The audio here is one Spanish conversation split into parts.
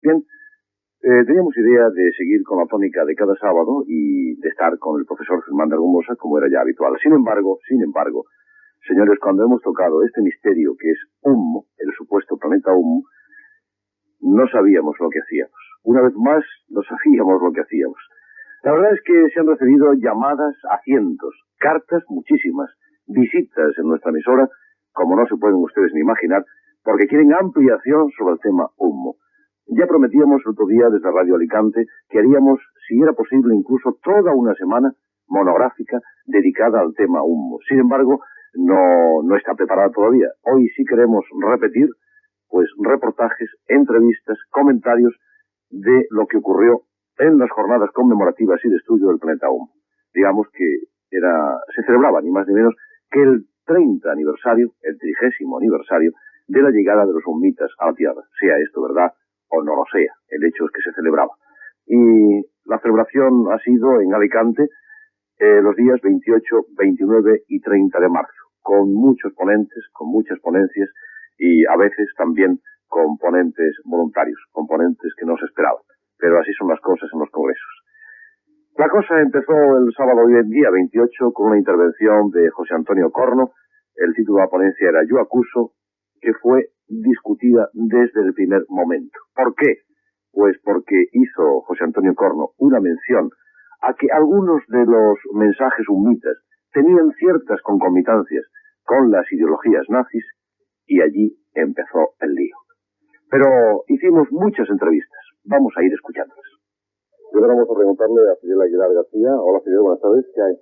Bien, teníamos idea de seguir con la tónica de cada sábado y de estar con el profesor Germán de Argumosa como era ya habitual. Sin embargo, señores, cuando hemos tocado este misterio que es Ummo, el supuesto planeta Ummo, no sabíamos lo que hacíamos. Una vez más, no sabíamos lo que hacíamos. La verdad es que se han recibido llamadas a cientos, cartas muchísimas, visitas en nuestra emisora, como no se pueden ustedes ni imaginar, porque quieren ampliación sobre el tema Ummo. Ya prometíamos el otro día desde Radio Alicante que haríamos, si era posible, incluso toda una semana monográfica dedicada al tema Ummo. Sin embargo, no está preparada todavía. Hoy sí queremos repetir, pues, reportajes, entrevistas, comentarios de lo que ocurrió en las jornadas conmemorativas y de estudio del planeta Ummo. Digamos que se celebraba ni más ni menos que el 30 aniversario, el 30º aniversario de la llegada de los ummitas a la Tierra, sea esto verdad o no lo sea. El hecho es que se celebraba. Y la celebración ha sido en Alicante los días 28, 29 y 30 de marzo, con muchos ponentes, con muchas ponencias y a veces también con ponentes voluntarios, con ponentes que no se esperaban. Pero así son las cosas en los congresos. La cosa empezó el sábado día 28 con una intervención de José Antonio Corno. El título de la ponencia era Yo acuso, que fue discutida desde el primer momento. ¿Por qué? Pues porque hizo José Antonio Corno una mención a que algunos de los mensajes ummitas tenían ciertas concomitancias con las ideologías nazis y allí empezó el lío. Pero hicimos muchas entrevistas. Vamos a ir escuchándolas. Primero vamos a preguntarle a Fidel Aguilar García. Hola Fidel, buenas tardes. ¿Qué hay?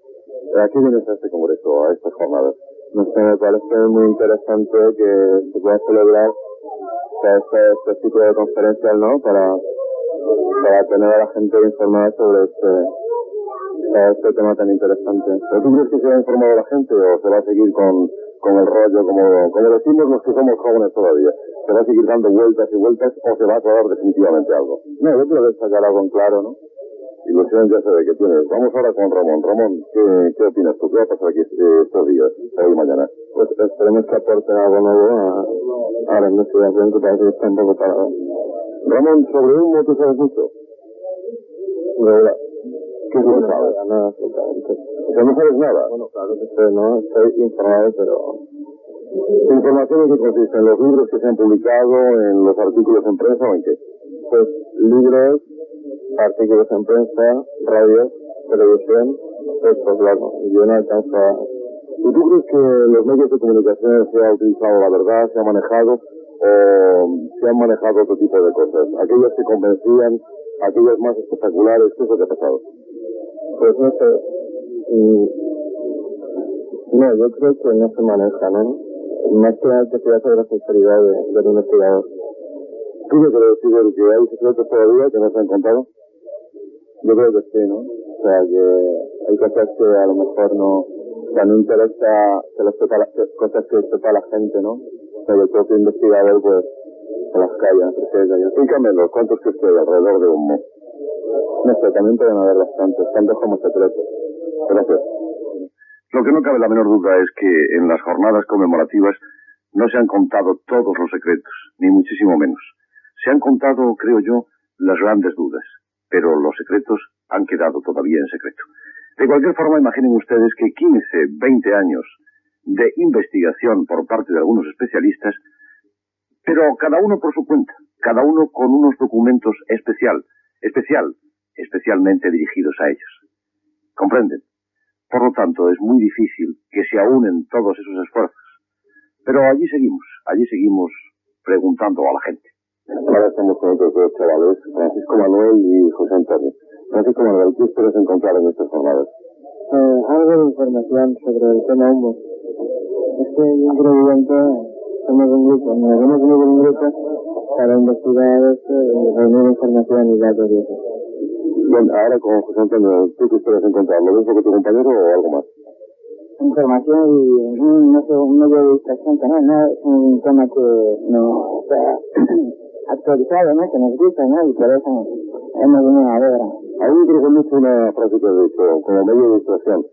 ¿A qué vienes a este congreso, a estas jornadas? No sé, me parece muy interesante que se pueda celebrar este tipo de conferencias, ¿no? Para tener a la gente informada sobre este tema tan interesante. ¿Pero tú crees que se va a informar a la gente o se va a seguir con el rollo, como decimos los que somos jóvenes todavía? ¿Se va a seguir dando vueltas y vueltas o se va a aclarar definitivamente algo? No, yo creo que sacar algo en claro, ¿no? Ilusión ya sé de qué tienes. Vamos ahora con Ramón. Ramón, ¿qué opinas tú? ¿Qué va a pasar aquí estos días, hoy y mañana? Pues esperemos que aporten algo nuevo a la investigación, que parece que está un poco parada. Ramón, sobre Ummo, ¿tú sabes mucho? ¿Qué es lo que sabes? Nada, absolutamente. O sea, ¿no sabes nada? Bueno, claro que sé, ¿no? Estoy informado, pero... ¿Información en qué consiste? ¿En los libros que se han publicado, en los artículos en prensa o en qué? Pues libros, artículos en prensa, radio, televisión, esto, claro. Yo no alcanzo a... ¿Y tú crees que en los medios de comunicación se ha utilizado la verdad, se ha manejado, o se han manejado otro tipo de cosas? Aquellas que convencían, aquellas más espectaculares, ¿qué es lo que ha pasado? Pues no sé. No, yo creo que no se maneja, ¿no? Más que nada que se hace de la sinceridad del investigador. ¿Tú qué crees, Fidel, que hay secretos todavía que no se han contado? Yo creo que sí, ¿no? O sea, que hay cosas que a lo mejor no... O sea, no interesa que las sepa cosas que sepa la gente, ¿no? O sea, el propio investigador, pues, se las calla, prefiere callar. Explícamelo, ¿cuántos que estoy alrededor de Ummo? No sé, también pueden haber bastantes, tantos como secretos. Gracias. Lo que no cabe la menor duda es que en las jornadas conmemorativas no se han contado todos los secretos, ni muchísimo menos. Se han contado, creo yo, las grandes dudas, pero los secretos han quedado todavía en secreto. De cualquier forma, imaginen ustedes que 15, 20 años de investigación por parte de algunos especialistas, pero cada uno por su cuenta, cada uno con unos documentos especialmente dirigidos a ellos. ¿Comprenden? Por lo tanto, es muy difícil que se aúnen todos esos esfuerzos. Pero allí seguimos preguntando a la gente. Ahora estamos con otros dos chavales, Francisco Manuel y José Antonio. Francisco Manuel, ¿qué esperas encontrar en estas jornadas? Algo de información sobre el tema Ummo. Es que yo creo que somos un grupo, nos hemos unido un grupo para investigar esto y reunir información y datos y eso. Bien, ahora con José Antonio, ¿tú qué esperas encontrar? ¿Lo mismo que tu compañero o algo más? Información y no sé, un medio de distracción también, ¿no? Es un tema que no está actualizado, ¿no? Que nos gusta, ¿no? Y por eso hemos venido a ver. A mí me creo mucho una frase que has dicho, como medio de distracción.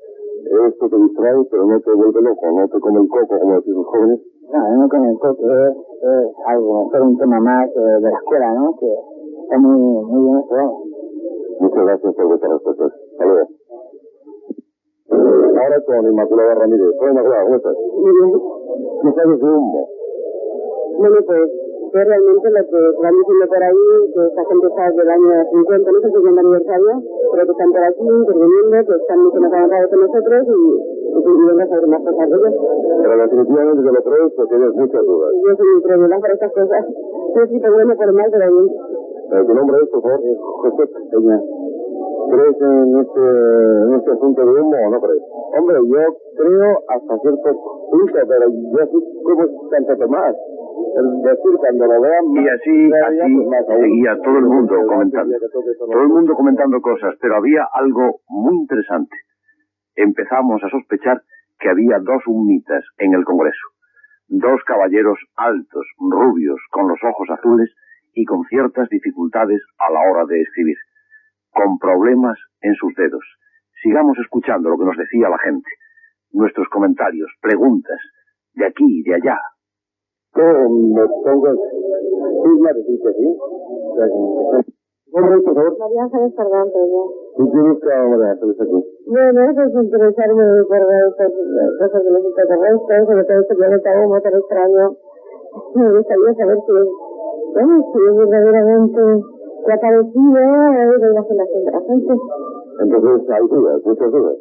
Esto te distrae, pero no te vuelve loco, no te come el coco, como decís los jóvenes. No come el coco, es algo, pero un tema más de la escuela, ¿no? Que Está muy bien eso. Muchas gracias por vuestras respuestas. Hasta luego. Ahora con Inmaculada Ramírez. Hola, Inmaculada, ¿cómo estás? Muy bien. ¿Qué sabes de humo? Bueno, pues yo realmente lo que van diciendo por ahí, que esta gente está desde el año 50, no sé si es el aniversario, pero que están por aquí interviniendo, que están mucho más avanzados que nosotros y vengan a saber más cosas de ellos. Pero definitivamente que lo crees porque tienes muchas dudas. Yo soy muy tremenda por estas cosas. Yo sí te bueno por mal, pero bien. ¿Tu nombre es, por favor? José Peña. ¿Crees en este asunto de humo o no crees? Hombre, yo creo hasta cierto punto, pero yo sí como Santo Tomás. Es decir, cuando lo vean... Y así seguía todo el mundo comentando. Todo el mundo comentando cosas, pero había algo muy interesante. Empezamos a sospechar que había dos humitas en el Congreso. Dos caballeros altos, rubios, con los ojos azules y con ciertas dificultades a la hora de escribir, con problemas en sus dedos. Sigamos escuchando lo que nos decía la gente, nuestros comentarios, preguntas, de aquí y de allá. Me pongo firma de decir que sí. ¿Cómo por favor? María Ángeles Sargante, ya. ¿Y qué busca María Ángeles aquí? Bueno, pues interesarme por estas cosas de los extraterrestres, sobre todo este planeta humo tan extraño. Me gustaría saber si es verdaderamente que ha parecido de la imaginación de la gente. Entonces hay dudas, muchas dudas.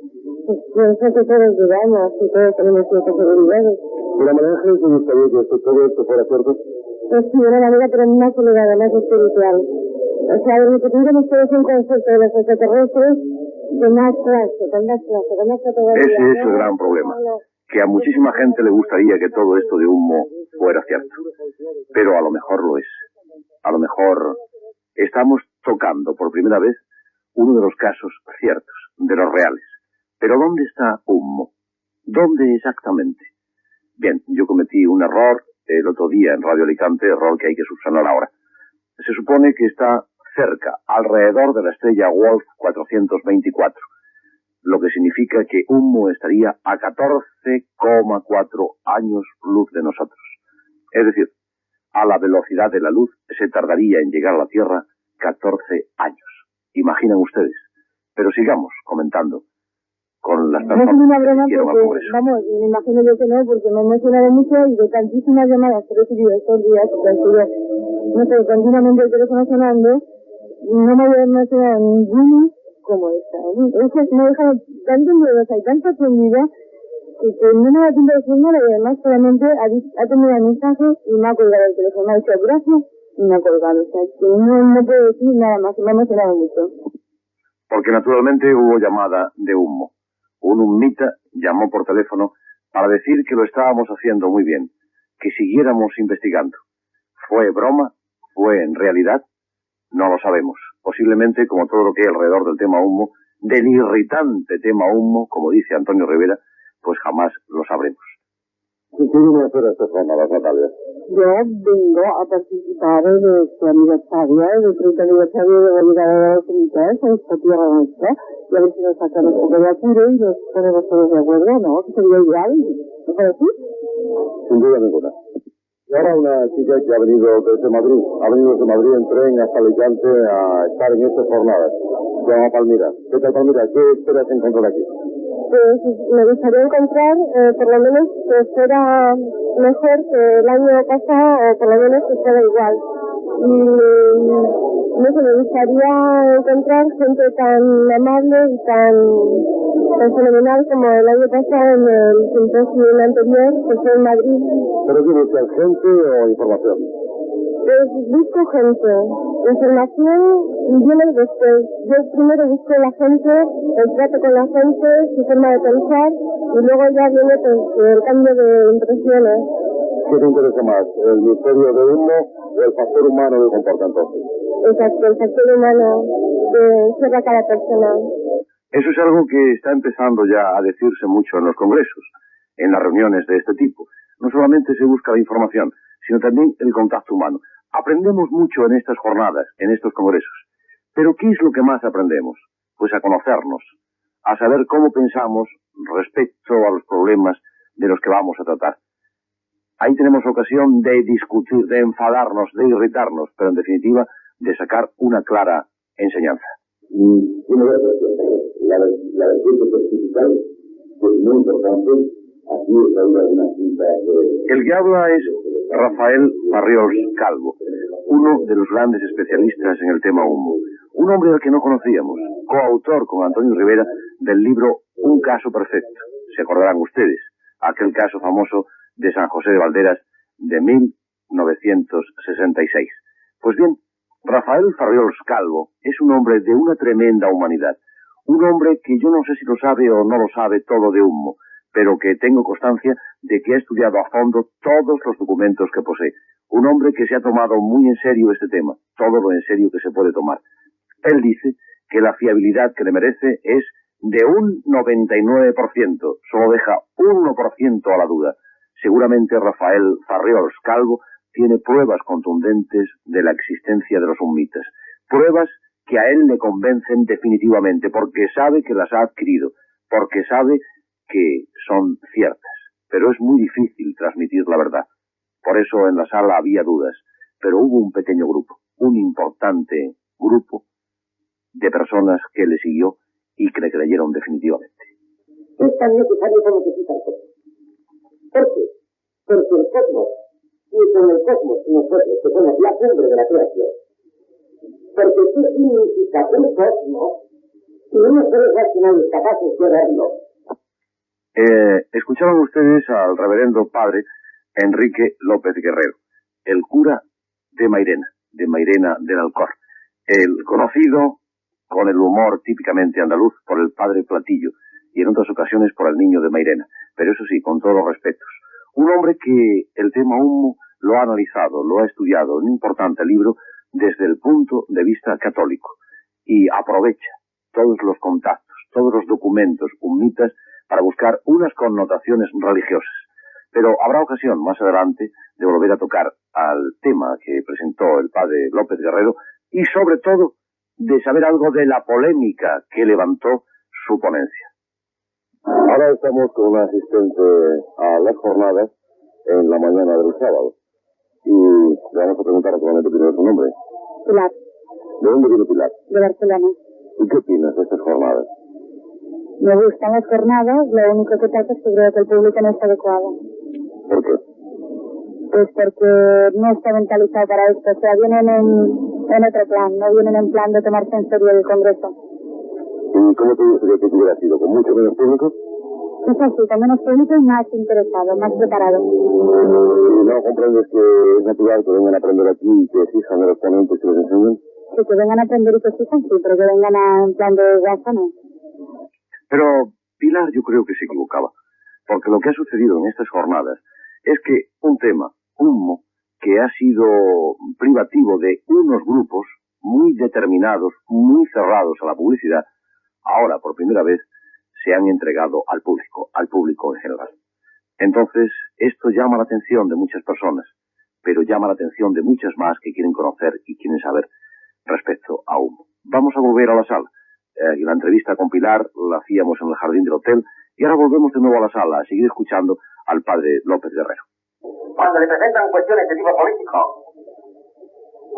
Pues pienso que todos dudamos y todos tenemos ciertas seguridades. ¿Pero a María Ángeles te gustaría que todo esto fuera cierto? Pues sí, una manera, pero más elevada, más espiritual. O sea, lo que tendríamos todos un concepto de los extraterrestres de más clase, con más categoría. Ese es el gran problema, que a muchísima gente le gustaría que todo esto de humo fuera cierto, pero a lo mejor lo es. A lo mejor estamos tocando por primera vez uno de los casos ciertos, de los reales. Pero ¿dónde está humo? ¿Dónde exactamente? Bien, yo cometí un error el otro día en Radio Alicante, error que hay que subsanar ahora. Se supone que está cerca, alrededor de la estrella Wolf 424, lo que significa que humo estaría a 14,4 años luz de nosotros. Es decir, a la velocidad de la luz se tardaría en llegar a la Tierra 14 años. Imaginan ustedes. Pero sigamos comentando con las personas no es una broma que hicieron al porque, Congreso. vamos, me imagino yo que no, porque me he emocionado mucho y de tantísimas llamadas que he recibido estos días, porque han sido, no sé, continuamente el teléfono sonando, no me había emocionado ninguno como esta. Es que me ha dejado tanto miedosa y tan sorprendida que no me da tiempo de decir nada y además solamente ha tenido el mensaje y me ha colgado el teléfono. Me ha dicho gracias y me ha colgado. O sea, que no puedo decir nada más, me ha emocionado mucho. Porque naturalmente hubo llamada de humo. Un humita llamó por teléfono para decir que lo estábamos haciendo muy bien, que siguiéramos investigando. ¿Fue broma? ¿Fue en realidad? No lo sabemos. Posiblemente, como todo lo que hay alrededor del tema humo, del irritante tema humo, como dice Antonio Rivera, pues jamás lo sabremos. ¿Qué viene a hacer estas jornadas, Natalia? Yo vengo a participar en este aniversario, en el 30 aniversario de la llegada de los comités a esta tierra nuestra, y a ver si nos sacan un poco de apuro y nos ponemos todos de acuerdo, ¿no? Que sería ideal, ¿no parece? Sin duda ninguna. Y ahora una chica que ha venido desde Madrid en tren hasta Alicante a estar en estas jornadas. Se llama Palmira. ¿Qué tal, Palmira? ¿Qué esperas encontrar aquí? Pues me gustaría encontrar, por lo menos, que fuera mejor que el año pasado, o por lo menos que fuera igual. Y no sé, me gustaría encontrar gente tan amable y tan fenomenal como el año pasado en el simposio anterior, que fue en Madrid. ¿Pero qué buscas, gente o información? Pues busco gente. Información viene después. Yo primero busco la gente, el trato con la gente, su forma de pensar, y luego ya viene pues, el cambio de impresiones. ¿Qué te interesa más, el misterio de humo o el factor humano que comporta entonces? Exacto, el factor humano de ser a cada persona. Eso es algo que está empezando ya a decirse mucho en los congresos, en las reuniones de este tipo. No solamente se busca la información, sino también el contacto humano. Aprendemos mucho en estas jornadas, en estos congresos. Pero ¿qué es lo que más aprendemos? Pues a conocernos, a saber cómo pensamos respecto a los problemas de los que vamos a tratar. Ahí tenemos ocasión de discutir, de enfadarnos, de irritarnos, pero en definitiva de sacar una clara enseñanza. La vertiente certificada, que es muy importante, aquí hay una cinta. El que habla es Rafael Farriols Calvo, uno de los grandes especialistas en el tema humo. Un hombre al que no conocíamos, coautor con Antonio Rivera del libro Un caso perfecto. Se acordarán ustedes, aquel caso famoso de San José de Valderas de 1966. Pues bien, Rafael Farriols Calvo es un hombre de una tremenda humanidad. Un hombre que yo no sé si lo sabe o no lo sabe todo de humo, pero que tengo constancia de que ha estudiado a fondo todos los documentos que posee. Un hombre que se ha tomado muy en serio este tema, todo lo en serio que se puede tomar. Él dice que la fiabilidad que le merece es de un 99%, solo deja 1% a la duda. Seguramente Rafael Farriols Calvo tiene pruebas contundentes de la existencia de los humitas, pruebas que a él le convencen definitivamente, porque sabe que las ha adquirido, porque sabe que son ciertas, pero es muy difícil transmitir la verdad. Por eso en la sala había dudas, pero hubo un pequeño grupo, un importante grupo de personas que le siguió y que le creyeron definitivamente. Es tan necesario como necesita el cosmos. ¿Por qué? Porque el cosmos, y con el cosmos nosotros que somos la cumbre de la creación, porque ¿qué significa el cosmos si unos seres racionales capaces de verlo? Escuchaban ustedes al reverendo padre Enrique López Guerrero, el cura de Mairena del Alcor, el conocido con el humor típicamente andaluz por el padre Platillo y en otras ocasiones por el niño de Mairena, pero eso sí, con todos los respetos. Un hombre que el tema humo lo ha analizado, lo ha estudiado en un importante libro desde el punto de vista católico y aprovecha todos los contactos, todos los documentos humitas para buscar unas connotaciones religiosas. Pero habrá ocasión más adelante de volver a tocar al tema que presentó el padre López Guerrero y sobre todo de saber algo de la polémica que levantó su ponencia. Ahora estamos con una asistente a las jornadas en la mañana del sábado y le vamos a preguntar actualmente primero su nombre. Pilar, ¿De dónde viene Pilar? de Barcelona. ¿Y qué opinas de estas jornadas? Me gustan las jornadas, lo único que pasa es que creo que el público no está adecuado. ¿Por qué? Pues porque no está mentalizado para esto, o sea, vienen en otro plan, no vienen en plan de tomarse en serio el Congreso. ¿Y cómo te gustaría que hubiera sido? ¿Con mucho menos público? Es así, con menos público y más interesado, más preparado. ¿Y no comprendes que es natural que vengan a aprender aquí y que exijan de los ponentes que les enseñen? Sí, que vengan a aprender y que exijan, sí, pero que vengan en plan de guasa, no. Pero Pilar yo creo que se equivocaba, porque lo que ha sucedido en estas jornadas es que un tema, humo, que ha sido privativo de unos grupos muy determinados, muy cerrados a la publicidad, ahora por primera vez se han entregado al público en general. Entonces, esto llama la atención de muchas personas, pero llama la atención de muchas más que quieren conocer y quieren saber respecto a humo. Vamos a volver a la sala. La entrevista con Pilar la hacíamos en el jardín del hotel y ahora volvemos de nuevo a la sala a seguir escuchando al padre López Guerrero. Cuando le presentan cuestiones de tipo político,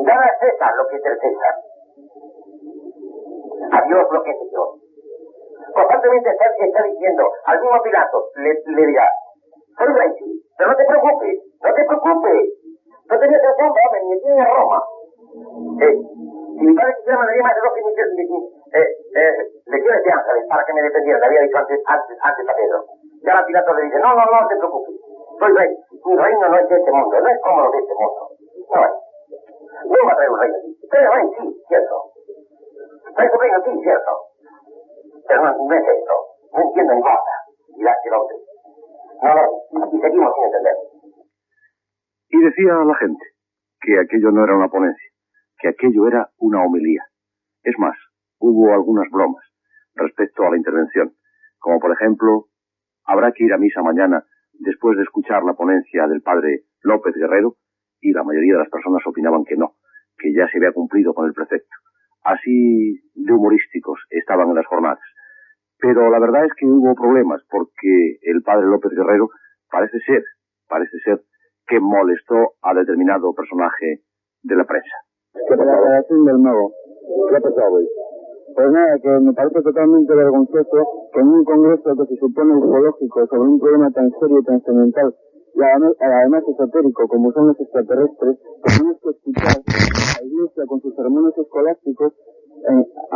nada es César lo que es el César. A Dios lo que es Dios. Constantemente está diciendo al mismo Pilato, le dirá, soy rey, pero no te preocupes, no tenías razón, hombre, ni aquí ni en Roma. Si mi padre quisiera mandaría más de 12 legiones de ángeles para que me defendieran, le había dicho antes a Pedro. Y ahora Pilato le dice, no te preocupes, soy rey, mi reino no es de este mundo, no es como lo de este mundo. No va a traer un reino aquí. Pero rey, sí, cierto. Trae un reino aquí, cierto. Pero no es esto, no entiendo ni nada, dirá el hombre. Y seguimos sin entender. Y decía a la gente que aquello no era una ponencia, que aquello era una homilía. Es más, hubo algunas bromas respecto a la intervención, como por ejemplo, habrá que ir a misa mañana después de escuchar la ponencia del padre López Guerrero, y la mayoría de las personas opinaban que no, que ya se había cumplido con el precepto. Así de humorísticos estaban en las jornadas. Pero la verdad es que hubo problemas, porque el padre López Guerrero parece ser que molestó a determinado personaje de la prensa. ¿Qué la declaración del mago? ¿Qué ha pasado hoy? Pues nada, que me parece totalmente vergonzoso que en un congreso que se supone ufológico sobre un problema tan serio y trascendental y además esotérico como son los extraterrestres, tenemos que escuchar a la Iglesia con sus sermones escolásticos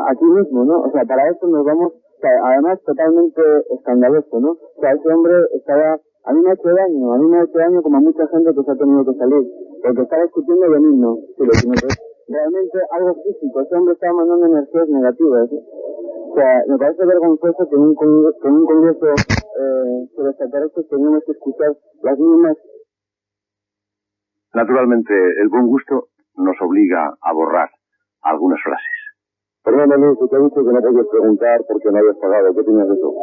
aquí mismo, ¿no? O sea, para eso nos vamos, o sea, además totalmente escandaloso, ¿no? O sea, ese hombre estaba, a mí me ha hecho daño como a mucha gente que se ha tenido que salir, porque estaba escuchando el himno, sí, lo que me parece realmente algo físico, ese hombre estaba mandando energías negativas, ¿eh? O sea, me parece vergonzoso que en un congreso sobre extraterrestres tenemos que escuchar las mismas. Naturalmente, el buen gusto nos obliga a borrar algunas frases. Perdón, Luis, te he dicho que no podías preguntar porque no habías pagado. ¿Qué opinas de eso?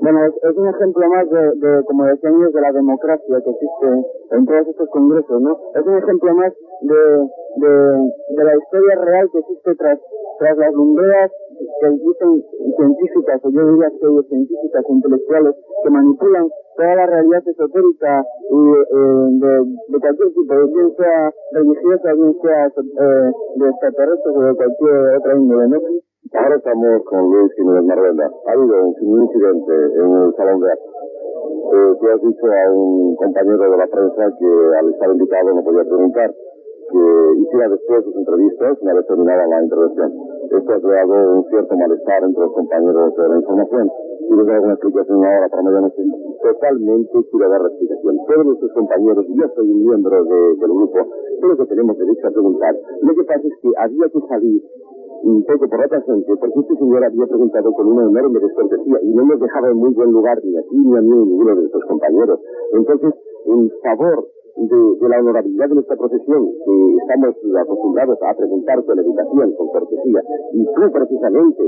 Bueno, es un ejemplo más de, como decían ellos, de la democracia que existe en todos estos congresos, ¿no? Es un ejemplo más de la historia real que existe tras las lumbreras que dicen científicas, o yo diría pseudocientíficas, intelectuales, que manipulan toda la realidad esotérica y de cualquier tipo, bien sea religiosa, bien sea de extraterrestres o de cualquier otra índole, ¿no? Ahora estamos con Luis Jiménez Marbella. Ha habido un incidente en el Salón de Actos. Tú has dicho a un compañero de la prensa que al estar invitado no podía preguntar, que hiciera después sus entrevistas una vez terminada la intervención. Esto ha creado un cierto malestar entre los compañeros de la información. ¿Quieres dar alguna explicación ahora para medianoche? Totalmente quiero dar la explicación. Todos nuestros compañeros, yo soy un miembro del grupo, creo que tenemos derecho a preguntar. Lo que pasa es que había que salir un poco por otra gente, porque este señor había preguntado con una enorme descortesía y no nos dejaba en muy buen lugar ni a ti ni a mí ni a ninguno de nuestros compañeros. Entonces, en favor de la honorabilidad de nuestra profesión, que estamos acostumbrados a preguntar con educación, con cortesía, y tú precisamente,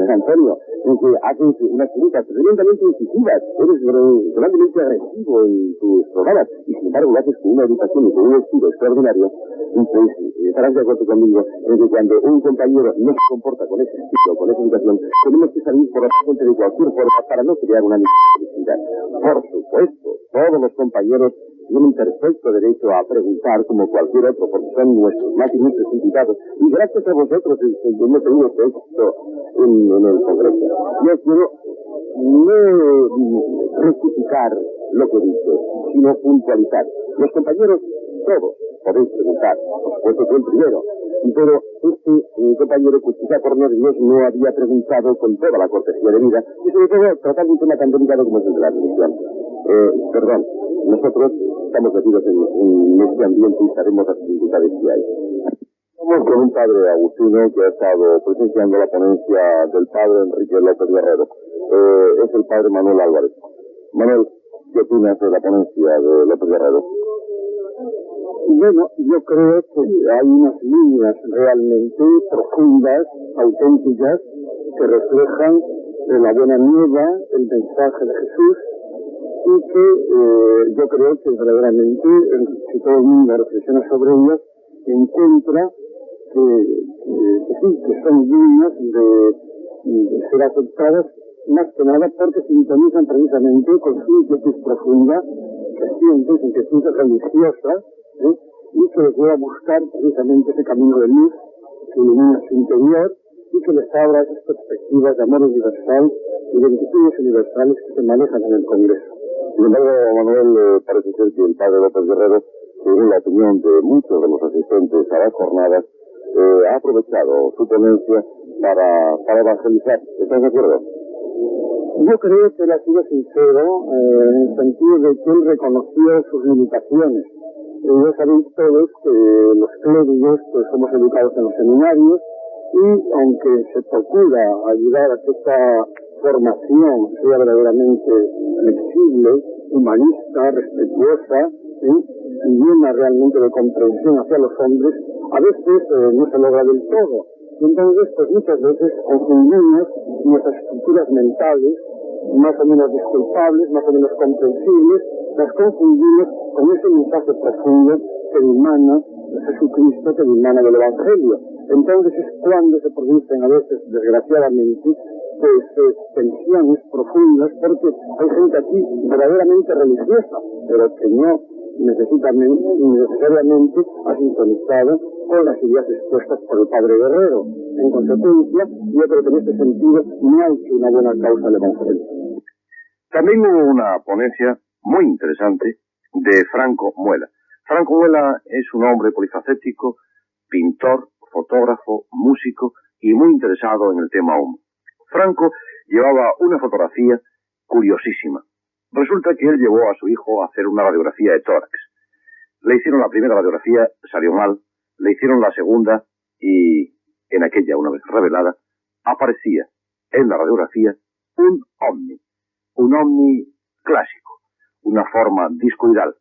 Antonio, que haces unas preguntas tremendamente incisivas, eres realmente agresivo en tus programas, y sin embargo lo haces con una educación y con un estilo extraordinario, pues estarás de acuerdo conmigo en que cuando un compañero no se comporta con ese estilo, con esa educación, tenemos que salir por la gente de cualquier forma para no crear una necesidad. Por supuesto, todos los compañeros tienen perfecto derecho a preguntar como cualquier otro, porque son nuestros más ilustres invitados, y gracias a vosotros hemos tenido este éxito en el Congreso. Yo quiero no rectificar lo que dice, sino puntualizar. Los compañeros, todos, podéis preguntar, por supuesto que el primero, pero este compañero, pues quizá por nervios, no había preguntado con toda la cortesía debida, y sobre todo tratando un tema tan delicado como es el de la religión. Perdón, nosotros estamos metidos en este ambiente y sabemos las dificultades que hay. Estamos con un padre agustino que ha estado presenciando la ponencia del padre Enrique López Guerrero. Es el padre Manuel Álvarez. Manuel, ¿qué opinas de la ponencia de López Guerrero? Bueno, yo creo que hay unas líneas realmente profundas, auténticas, que reflejan la buena nueva, el mensaje de Jesús, y que yo creo que verdaderamente, si todo el mundo reflexiona sobre ellas, encuentra que son dignas de ser aceptadas, más que nada porque sintonizan precisamente con su inquietud profunda, que sienten su inquietud religiosa, y que les lleva a buscar precisamente ese camino de luz que ilumina su interior y que les abra esas perspectivas de amor universal y de virtudes universales que se manejan en el Congreso. Sin embargo, Manuel, parece ser que el padre López Guerrero, según la opinión de muchos de los asistentes a las jornadas, ha aprovechado su ponencia para evangelizar. ¿Estás de acuerdo? Yo creo que él ha sido sincero en el sentido de que él reconoció sus limitaciones. Ya sabéis todos que los clérigos pues somos educados en los seminarios y aunque se procura ayudar a que esta formación sea verdaderamente flexible, humanista, respetuosa, y llena realmente de comprensión hacia los hombres, a veces no se logra del todo. Y entonces, pues muchas veces confundimos nuestras estructuras mentales, más o menos disculpables, más o menos comprensibles, las confundimos con ese mensaje profundo que dimana de Jesucristo, que dimana del Evangelio. Entonces es cuando se producen a veces, desgraciadamente, pues tensiones profundas, porque hay gente aquí verdaderamente religiosa, pero que no necesariamente ha sintonizado con las ideas expuestas por el padre Guerrero. En consecuencia, yo creo que en este sentido no ha hecho una buena causa el Evangelio. También hubo una ponencia muy interesante de Franco Muela. Franco Muela es un hombre polifacético, pintor, fotógrafo, músico y muy interesado en el tema humo. Franco llevaba una fotografía curiosísima. Resulta que él llevó a su hijo a hacer una radiografía de tórax. Le hicieron la primera radiografía, salió mal, le hicieron la segunda y en aquella, una vez revelada, aparecía en la radiografía un ovni clásico, una forma discoidal.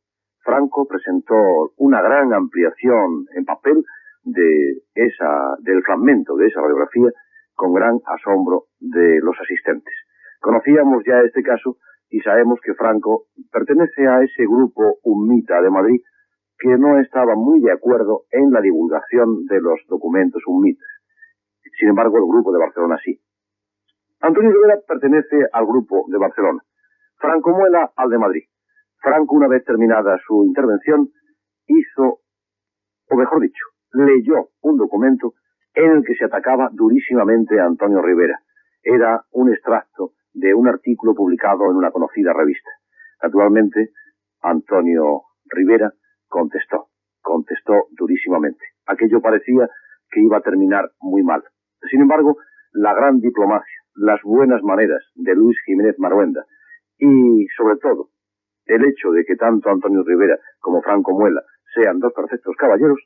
Franco presentó una gran ampliación en papel del fragmento de esa radiografía con gran asombro de los asistentes. Conocíamos ya este caso y sabemos que Franco pertenece a ese grupo hummita de Madrid que no estaba muy de acuerdo en la divulgación de los documentos hummitas. Sin embargo, el grupo de Barcelona sí. Antonio Rivera pertenece al grupo de Barcelona. Franco Muela al de Madrid. Franco, una vez terminada su intervención, leyó un documento en el que se atacaba durísimamente a Antonio Rivera. Era un extracto de un artículo publicado en una conocida revista. Naturalmente, Antonio Rivera contestó durísimamente. Aquello parecía que iba a terminar muy mal. Sin embargo, la gran diplomacia, las buenas maneras de Luis Jiménez Maruenda y, sobre todo, el hecho de que tanto Antonio Rivera como Franco Muela sean dos perfectos caballeros,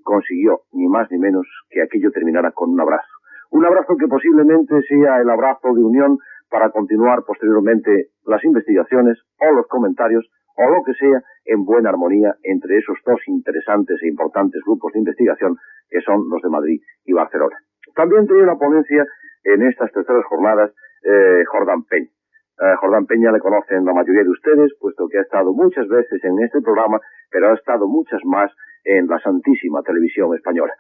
consiguió ni más ni menos que aquello terminara con un abrazo. Un abrazo que posiblemente sea el abrazo de unión para continuar posteriormente las investigaciones o los comentarios o lo que sea en buena armonía entre esos dos interesantes e importantes grupos de investigación que son los de Madrid y Barcelona. También tenía una ponencia en estas terceras jornadas Jordán Peña. Jordán Peña le conocen la mayoría de ustedes, puesto que ha estado muchas veces en este programa, pero ha estado muchas más en la Santísima Televisión Española.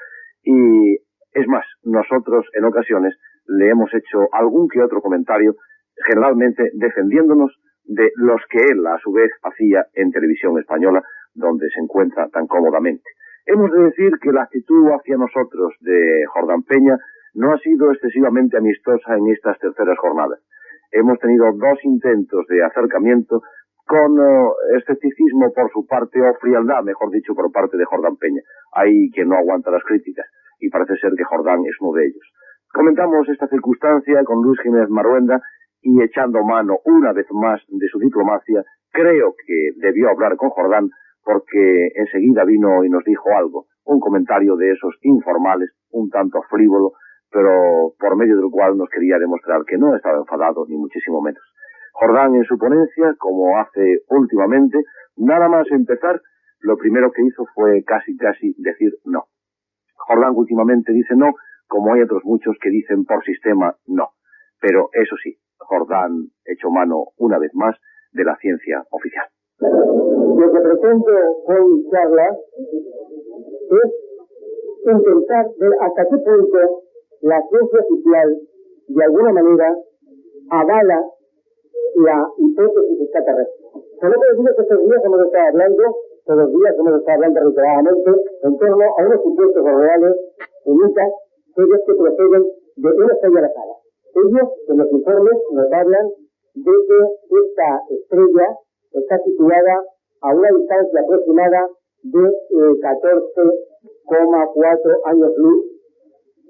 Y es más, nosotros en ocasiones le hemos hecho algún que otro comentario, generalmente defendiéndonos de los que él a su vez hacía en Televisión Española, donde se encuentra tan cómodamente. Hemos de decir que la actitud hacia nosotros de Jordán Peña no ha sido excesivamente amistosa en estas terceras jornadas. Hemos tenido dos intentos de acercamiento con escepticismo por su parte, o frialdad, mejor dicho, por parte de Jordán Peña. Hay quien no aguanta las críticas, y parece ser que Jordán es uno de ellos. Comentamos esta circunstancia con Luis Jiménez Maruenda, y echando mano una vez más de su diplomacia, creo que debió hablar con Jordán, porque enseguida vino y nos dijo algo, un comentario de esos informales, un tanto frívolo, pero por medio del cual nos quería demostrar que no estaba enfadado, ni muchísimo menos. Jordán en su ponencia, como hace últimamente, nada más empezar, lo primero que hizo fue casi decir no. Jordán últimamente dice no, como hay otros muchos que dicen por sistema no. Pero eso sí, Jordán echó mano una vez más de la ciencia oficial. Lo que pretendo con mi charla es intentar ver hasta qué punto la ciencia oficial, de alguna manera, avala la hipótesis extraterrestre. Solo puedo decir que estos días hemos estado hablando reiteradamente en torno a unos supuestos reales unitas, ellos que proceden de una estrella alejada. Ellos, en los informes, nos hablan de que esta estrella está situada a una distancia aproximada de 14,4 años luz.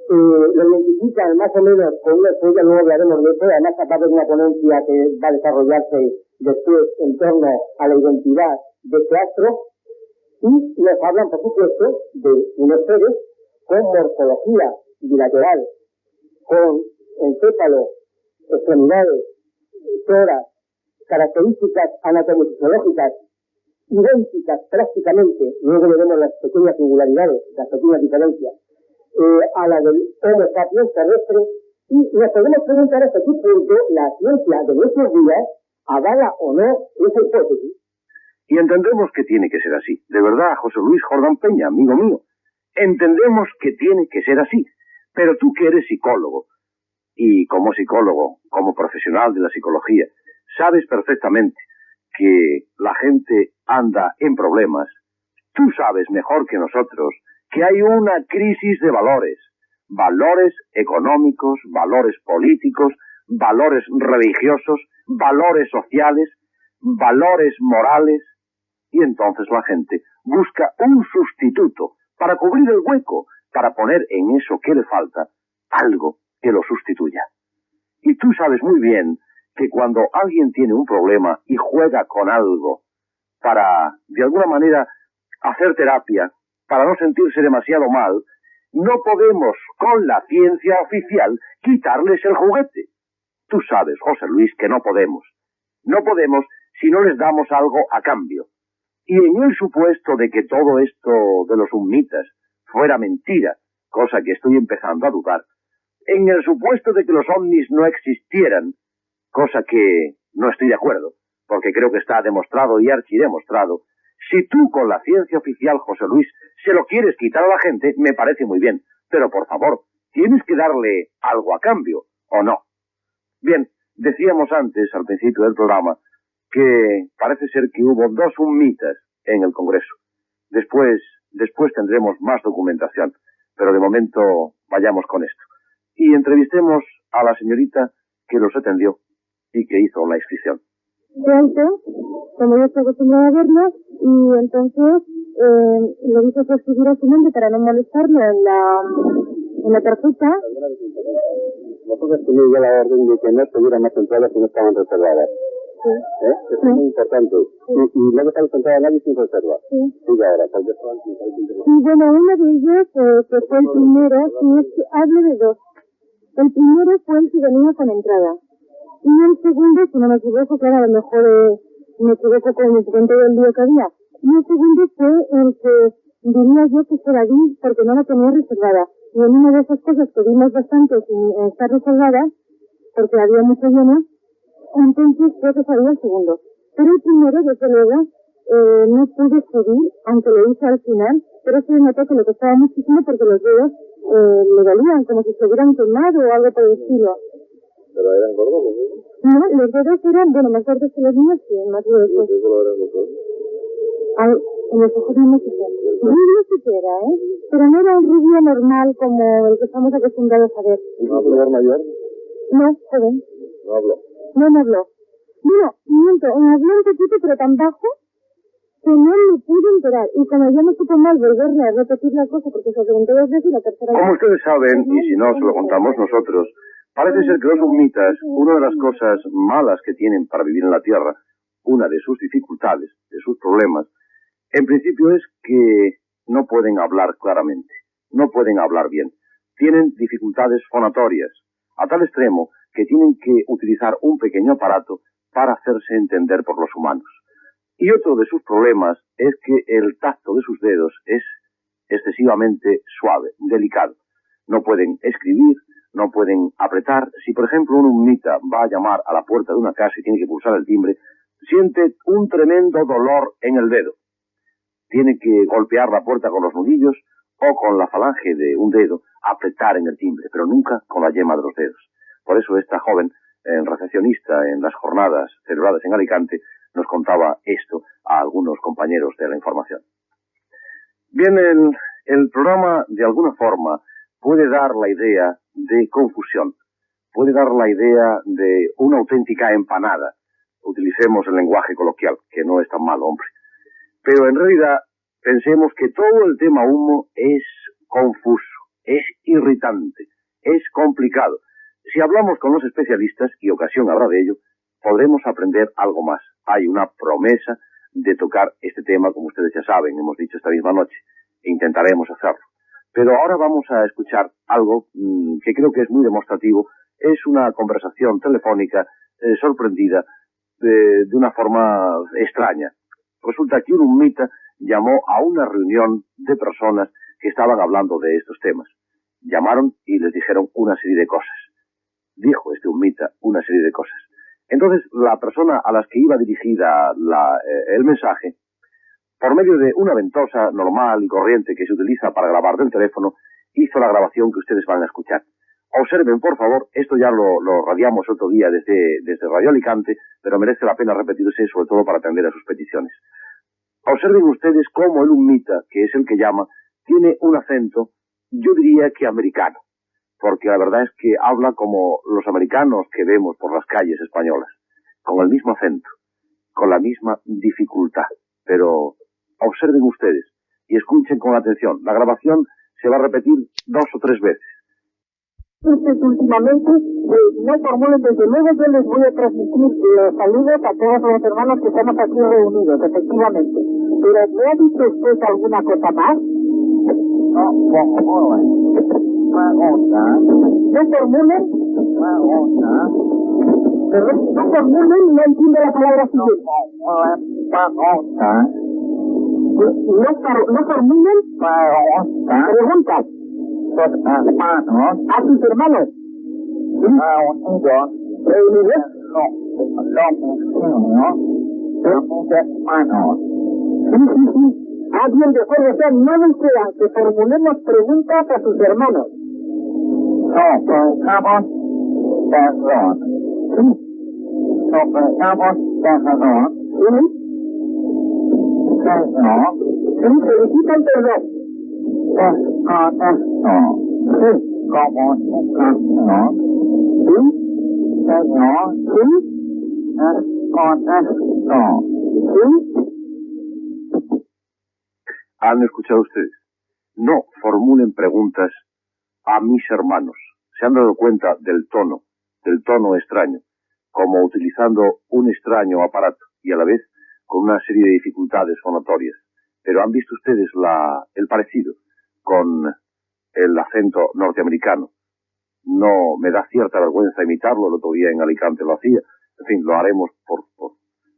Lo identifican más o menos con una estrella, luego hablaremos de eso, además va a haber una ponencia que va a desarrollarse después en torno a la identidad de este astro, y nos hablan, por supuesto, de unos seres con morfología bilateral, con encéfalo, extremidades, tórax, características anatomofisiológicas idénticas prácticamente, luego veremos las pequeñas singularidades, las pequeñas diferencias, a la del Homo sapiens terrestre, y nos podemos preguntar hasta qué punto la ciencia de nuestros días avala o no esa hipótesis. Y entendemos que tiene que ser así. De verdad, José Luis Jordán Peña, amigo mío, entendemos que tiene que ser así. Pero tú que eres psicólogo, y como psicólogo, como profesional de la psicología, sabes perfectamente que la gente anda en problemas, tú sabes mejor que nosotros que hay una crisis de valores, valores económicos, valores políticos, valores religiosos, valores sociales, valores morales, y entonces la gente busca un sustituto para cubrir el hueco, para poner en eso que le falta algo que lo sustituya. Y tú sabes muy bien que cuando alguien tiene un problema y juega con algo para, de alguna manera, hacer terapia, para no sentirse demasiado mal, no podemos, con la ciencia oficial, quitarles el juguete. Tú sabes, José Luis, que no podemos. No podemos si no les damos algo a cambio. Y en el supuesto de que todo esto de los hummitas fuera mentira, cosa que estoy empezando a dudar, en el supuesto de que los ovnis no existieran, cosa que no estoy de acuerdo, porque creo que está demostrado y archidemostrado, si tú con la ciencia oficial, José Luis, se lo quieres quitar a la gente, me parece muy bien, pero por favor, tienes que darle algo a cambio, ¿o no? Bien, decíamos antes, al principio del programa, que parece ser que hubo 2 hummitas en el Congreso. Después tendremos más documentación, pero de momento vayamos con esto. Y entrevistemos a la señorita que los atendió y que hizo la inscripción. Pronto, como yo estoy acostumbrada a verlo, y entonces le hice que escribiera su nombre para no molestarlo en la tarjeta. Nosotros escribimos ya la orden de que no estuvieran más entradas que no estaban reservadas. Sí. Eso es muy importante. Sí. Y no dejan entrar a nadie sin reserva. Sí. Sigue ahora, porque son... Y bueno, uno de ellos, que fue el primero, hablo de 2. El primero fue el que venía con entrada. Y el segundo, si no me equivoco, claro, a lo mejor me equivoco con todo el lío que había. Y el segundo fue el que diría yo que se la vi porque no la tenía reservada. Y en una de esas cosas que vimos bastante sin estar reservada, porque había mucho lleno, entonces creo que salía el segundo. Pero el primero, desde luego, no pude subir, aunque lo hice al final, pero se notó que le costaba muchísimo porque los dedos le dolían, como si se hubieran quemado o algo por el estilo. ¿Pero eran gordos los dedos? No, los dedos eran, bueno, más gordos que los míos, sí, más gruesos. ¿Los dedos eran los gordos? En los ojos no sé qué. Rubio sí que era, pero no era un rubio normal como el que estamos acostumbrados a ver. ¿No habló mayor? No, joven. No habló. No habló. Bueno, miento, habló un poquito, pero tan bajo que no me pude enterar. Y como ya me supo mal volverle a repetir la cosa porque se preguntó 2 veces y la tercera vez... Como ustedes saben, y si no se lo contamos nosotros, parece ser que los hummitas, una de las cosas malas que tienen para vivir en la Tierra, una de sus dificultades, de sus problemas, en principio es que no pueden hablar claramente, no pueden hablar bien. Tienen dificultades fonatorias, a tal extremo que tienen que utilizar un pequeño aparato para hacerse entender por los humanos. Y otro de sus problemas es que el tacto de sus dedos es excesivamente suave, delicado. No pueden escribir, no pueden apretar. Si, por ejemplo, un hummita va a llamar a la puerta de una casa y tiene que pulsar el timbre, siente un tremendo dolor en el dedo. Tiene que golpear la puerta con los nudillos o con la falange de un dedo, apretar en el timbre, pero nunca con la yema de los dedos. Por eso esta joven recepcionista en las jornadas celebradas en Alicante nos contaba esto a algunos compañeros de la información. Bien, el programa de alguna forma puede dar la idea de confusión, puede dar la idea de una auténtica empanada. Utilicemos el lenguaje coloquial, que no es tan malo, hombre. Pero en realidad pensemos que todo el tema humo es confuso, es irritante, es complicado. Si hablamos con los especialistas, y ocasión habrá de ello, podremos aprender algo más. Hay una promesa de tocar este tema, como ustedes ya saben, hemos dicho esta misma noche, e intentaremos hacerlo. Pero ahora vamos a escuchar algo que creo que es muy demostrativo. Es una conversación telefónica sorprendida de una forma extraña. Resulta que un hummita llamó a una reunión de personas que estaban hablando de estos temas. Llamaron y les dijeron una serie de cosas. Dijo este hummita una serie de cosas. Entonces, la persona a las que iba dirigida el mensaje, por medio de una ventosa normal y corriente que se utiliza para grabar del teléfono, hizo la grabación que ustedes van a escuchar. Observen, por favor, esto ya lo radiamos otro día desde Radio Alicante, pero merece la pena repetirse, sobre todo para atender a sus peticiones. Observen ustedes cómo el Ummita, que es el que llama, tiene un acento, yo diría que americano, porque la verdad es que habla como los americanos que vemos por las calles españolas, con el mismo acento, con la misma dificultad. Pero observen ustedes y escuchen con atención. La grabación se va a repetir 2 o 3 veces. Últimamente, no formulen, desde luego yo les voy a transmitir los saludos a todos los hermanos que estamos aquí reunidos, efectivamente. Pero ¿me ha dicho usted alguna cosa más? No formulen. No formulen. No formulen, no entiendo la palabra siguiente. No formulen preguntas. A sus hermanos. Sí. Ah, bien, de acuerdo. O sea, no desean que formulemos preguntas a sus hermanos. Solicitan perdón. ¿Han escuchado ustedes? No formulen preguntas a mis hermanos. ¿Se han dado cuenta del tono extraño, como utilizando un extraño aparato y a la vez con una serie de dificultades fonatorias? Pero ¿han visto ustedes el parecido con el acento norteamericano? No me da cierta vergüenza imitarlo, el otro día en Alicante lo hacía. En fin, lo haremos por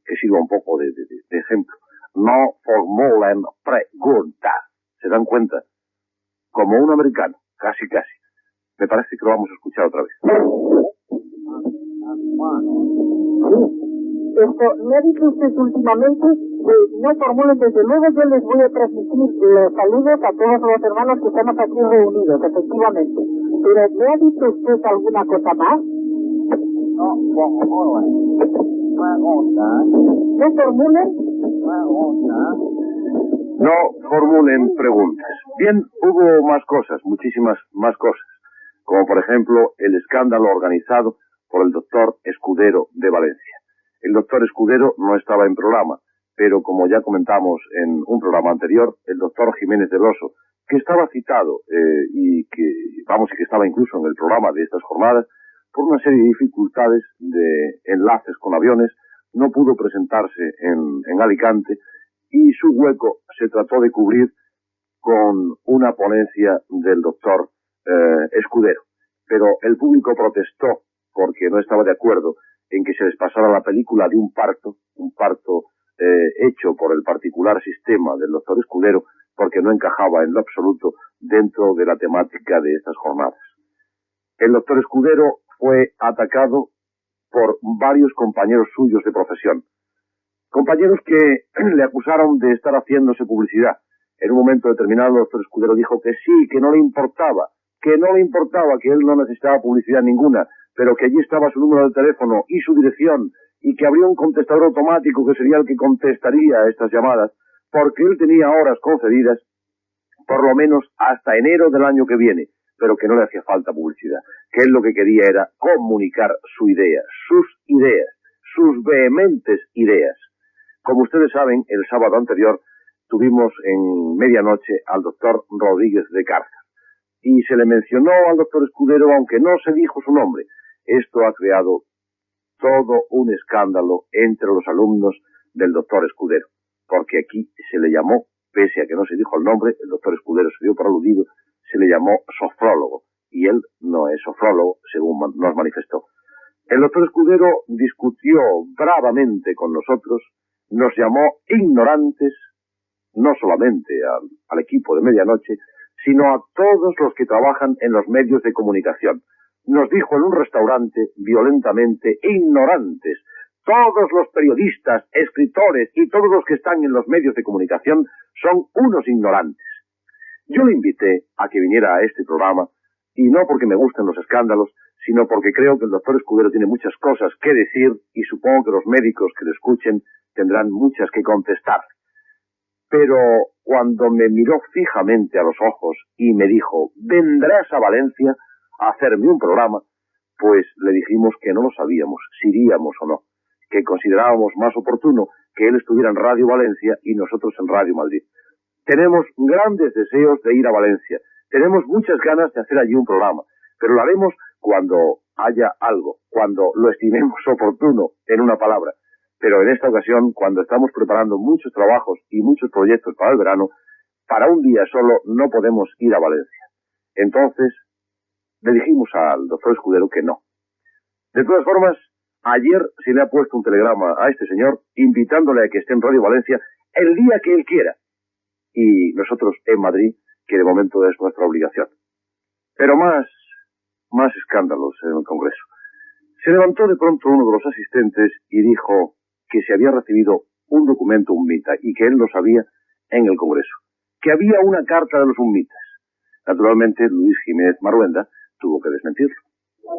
que sirva un poco de ejemplo. No formulen preguntas. ¿Se dan cuenta? Como un americano, casi. Me parece que lo vamos a escuchar otra vez. Me ha dicho usted últimamente no formulen, desde luego yo les voy a transmitir los saludos a todos los hermanos que estamos aquí reunidos, efectivamente. Pero ¿me ha dicho usted alguna cosa más? No formulen. No formulen preguntas. Bien, hubo más cosas, muchísimas más cosas, como por ejemplo el escándalo organizado por el doctor Escudero de Valencia. El doctor Escudero no estaba en programa, pero como ya comentamos en un programa anterior, el doctor Jiménez del Oso, que estaba citado y que estaba incluso en el programa de estas jornadas, por una serie de dificultades de enlaces con aviones, no pudo presentarse en Alicante y su hueco se trató de cubrir con una ponencia del doctor Escudero. Pero el público protestó porque no estaba de acuerdo en que se les pasara la película de un parto hecho por el particular sistema del doctor Escudero, porque no encajaba en lo absoluto dentro de la temática de estas jornadas. El doctor Escudero fue atacado por varios compañeros suyos de profesión. Compañeros que le acusaron de estar haciéndose publicidad. En un momento determinado el doctor Escudero dijo que sí, que no le importaba, que él no necesitaba publicidad ninguna, pero que allí estaba su número de teléfono y su dirección, y que habría un contestador automático que sería el que contestaría a estas llamadas, porque él tenía horas concedidas, por lo menos hasta enero del año que viene, pero que no le hacía falta publicidad, que él lo que quería era comunicar sus vehementes ideas. Como ustedes saben, el sábado anterior tuvimos en medianoche al doctor Rodríguez de Cárcer, y se le mencionó al doctor Escudero, aunque no se dijo su nombre. Esto ha creado todo un escándalo entre los alumnos del doctor Escudero, porque aquí se le llamó, pese a que no se dijo el nombre, el doctor Escudero se dio por aludido, se le llamó sofrólogo, y él no es sofrólogo, según nos manifestó. El doctor Escudero discutió bravamente con nosotros, nos llamó ignorantes, no solamente al equipo de medianoche, sino a todos los que trabajan en los medios de comunicación. Nos dijo en un restaurante violentamente ignorantes. Todos los periodistas, escritores y todos los que están en los medios de comunicación son unos ignorantes. Yo le invité a que viniera a este programa y no porque me gusten los escándalos, sino porque creo que el doctor Escudero tiene muchas cosas que decir y supongo que los médicos que lo escuchen tendrán muchas que contestar. Pero cuando me miró fijamente a los ojos y me dijo, ¿vendrás a Valencia a hacerme un programa? Pues le dijimos que no lo sabíamos, si iríamos o no, que considerábamos más oportuno que él estuviera en Radio Valencia y nosotros en Radio Madrid. Tenemos grandes deseos de ir a Valencia, tenemos muchas ganas de hacer allí un programa, pero lo haremos cuando haya algo, cuando lo estimemos oportuno, en una palabra. Pero en esta ocasión, cuando estamos preparando muchos trabajos y muchos proyectos para el verano, para un día solo no podemos ir a Valencia. Entonces, le dijimos al doctor Escudero que no. De todas formas, ayer se le ha puesto un telegrama a este señor invitándole a que esté en Radio Valencia el día que él quiera. Y nosotros en Madrid, que de momento es nuestra obligación. Pero más escándalos en el Congreso. Se levantó de pronto uno de los asistentes y dijo que se había recibido un documento UNMITA y que él lo sabía en el Congreso. Que había una carta de los UNMITAs. Naturalmente, Luis Jiménez Maruenda tuvo que desmentirlo.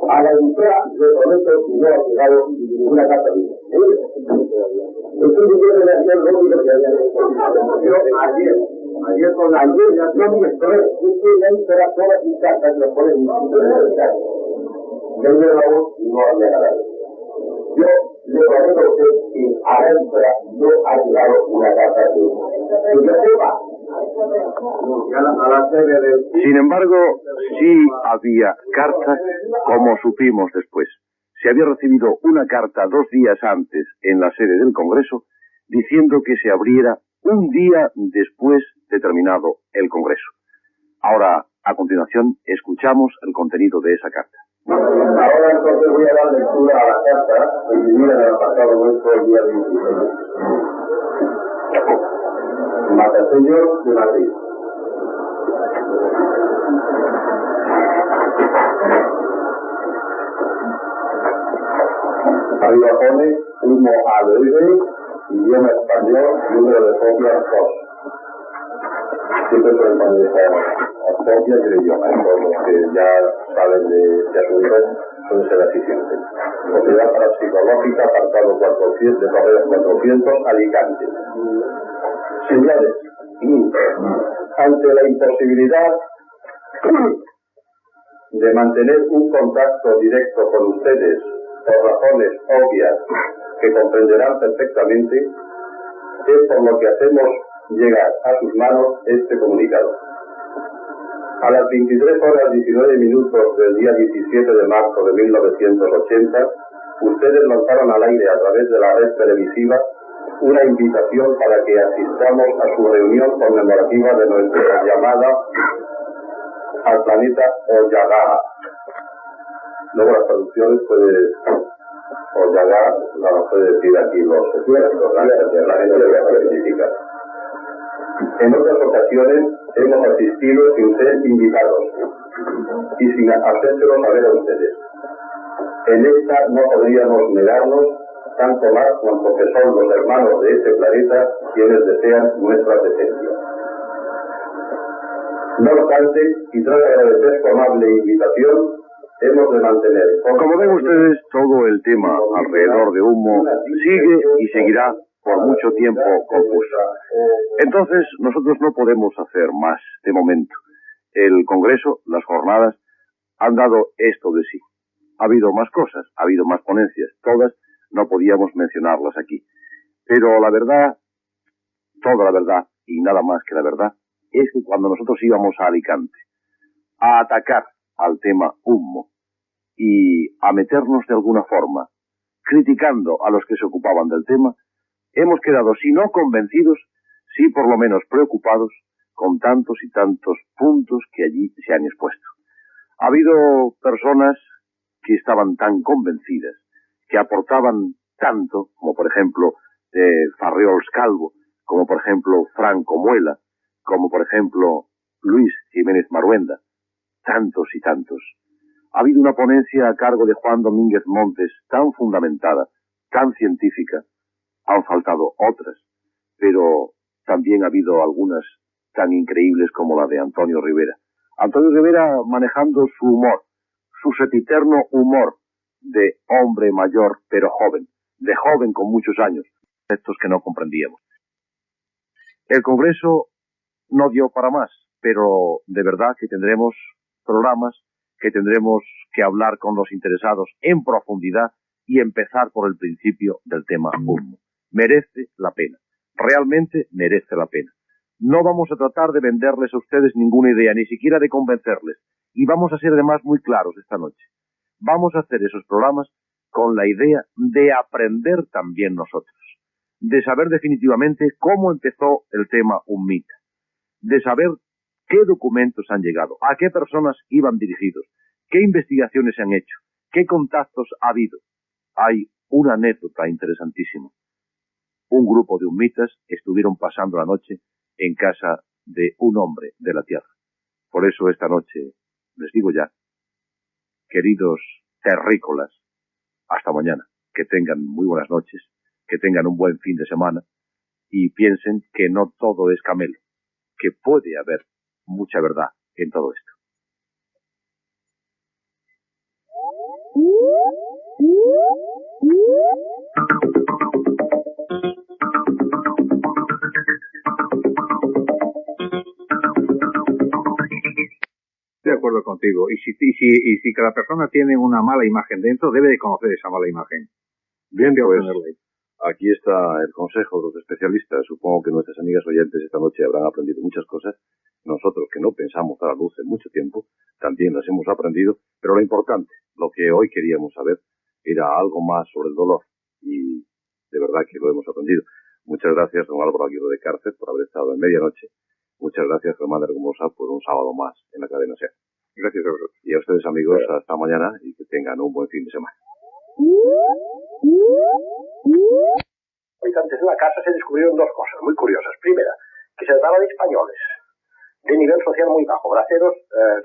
A la emisora de Toledo no ha llegado ninguna carta de estoy diciendo que ayer lo único que había yo ayer con ayer no me estoy la emisora todas mis cartas las ponen en yo me la voz y no había nada. Yo le prometo a usted que a la emisora no ha llegado una carta de que yo sepa. Sin embargo, sí había cartas, como supimos después. Se había recibido una carta 2 días antes en la sede del Congreso diciendo que se abriera un día después de terminado el Congreso. Ahora, a continuación, escuchamos el contenido de esa carta. Ahora entonces voy a dar lectura a la carta recibida en el pasado nuestro el día 26. Matasellos de Madrid. Arriba pone humo aloide, idioma español, número de copias 2. Siempre suelen poner las copias y el idioma, todos los que ya saben de asuntos suelen ser eficientes. Sociedad Parapsicológica, apartado 400, de correo 400, Alicante. Señores, ante la imposibilidad de mantener un contacto directo con ustedes por razones obvias que comprenderán perfectamente, es por lo que hacemos llegar a sus manos este comunicado. A las 23 horas 19 minutos del día 17 de marzo de 1980, ustedes lanzaron al aire a través de la red televisiva una invitación para que asistamos a su reunión conmemorativa de nuestra llamada al planeta Oyaga. Luego las traducciones puede Oyaga, la puede decir aquí los expertos, la gente de la científica. En otras ocasiones hemos asistido sin ser invitados y sin hacérselo saber a ustedes. En esta no podríamos negarnos, tanto más cuanto que son los hermanos de este planeta quienes desean nuestra presencia. No obstante, y tras agradecer su amable invitación, hemos de mantener... Como ven ustedes, todo el tema alrededor de humo sigue y seguirá por mucho tiempo confuso. Entonces, nosotros no podemos hacer más de momento. El Congreso, las jornadas, han dado esto de sí. Ha habido más cosas, ha habido más ponencias, todas no podíamos mencionarlas aquí. Pero la verdad, toda la verdad, y nada más que la verdad, es que cuando nosotros íbamos a Alicante a atacar al tema humo y a meternos de alguna forma, criticando a los que se ocupaban del tema, hemos quedado, si no convencidos, sí por lo menos preocupados con tantos y tantos puntos que allí se han expuesto. Ha habido personas que estaban tan convencidas, que aportaban tanto, como por ejemplo Farriols Calvo, como por ejemplo Franco Muela, como por ejemplo Luis Jiménez Maruenda, tantos y tantos. Ha habido una ponencia a cargo de Juan Domínguez Montes tan fundamentada, tan científica. Han faltado otras, pero también ha habido algunas tan increíbles como la de Antonio Rivera. Antonio Rivera manejando su humor, su sempiterno humor de hombre mayor pero joven, de joven con muchos años, estos que no comprendíamos. El Congreso no dio para más, pero de verdad que tendremos programas, que tendremos que hablar con los interesados en profundidad y empezar por el principio del tema URMO. Merece la pena, realmente merece la pena. No vamos a tratar de venderles a ustedes ninguna idea, ni siquiera de convencerles, y vamos a ser además muy claros esta noche. Vamos a hacer esos programas con la idea de aprender también nosotros, de saber definitivamente cómo empezó el tema UNMITA, de saber qué documentos han llegado, a qué personas iban dirigidos, qué investigaciones se han hecho, qué contactos ha habido. Hay una anécdota interesantísima. Un grupo de UNMITAs estuvieron pasando la noche en casa de un hombre de la tierra. Por eso esta noche les digo ya, queridos terrícolas, hasta mañana. Que tengan muy buenas noches, que tengan un buen fin de semana y piensen que no todo es camelo, que puede haber mucha verdad en todo esto. Estoy de acuerdo contigo. Y si cada persona tiene una mala imagen dentro, debe de conocer esa mala imagen. Bien, pues aquí está el consejo de los especialistas. Supongo que nuestras amigas oyentes esta noche habrán aprendido muchas cosas. Nosotros, que no pensamos dar a luz en mucho tiempo, también las hemos aprendido. Pero lo importante, lo que hoy queríamos saber, era algo más sobre el dolor. Y de verdad que lo hemos aprendido. Muchas gracias, don Álvaro Aguirre de Cárcel, por haber estado en medianoche. Muchas gracias, Germán de Argumosa, por un sábado más en la cadena SER. Gracias a vosotros. Y a ustedes, amigos, hasta mañana y que tengan un buen fin de semana. Antes en la casa se descubrieron dos cosas muy curiosas. Primera, que se trataba de españoles de nivel social muy bajo, braceros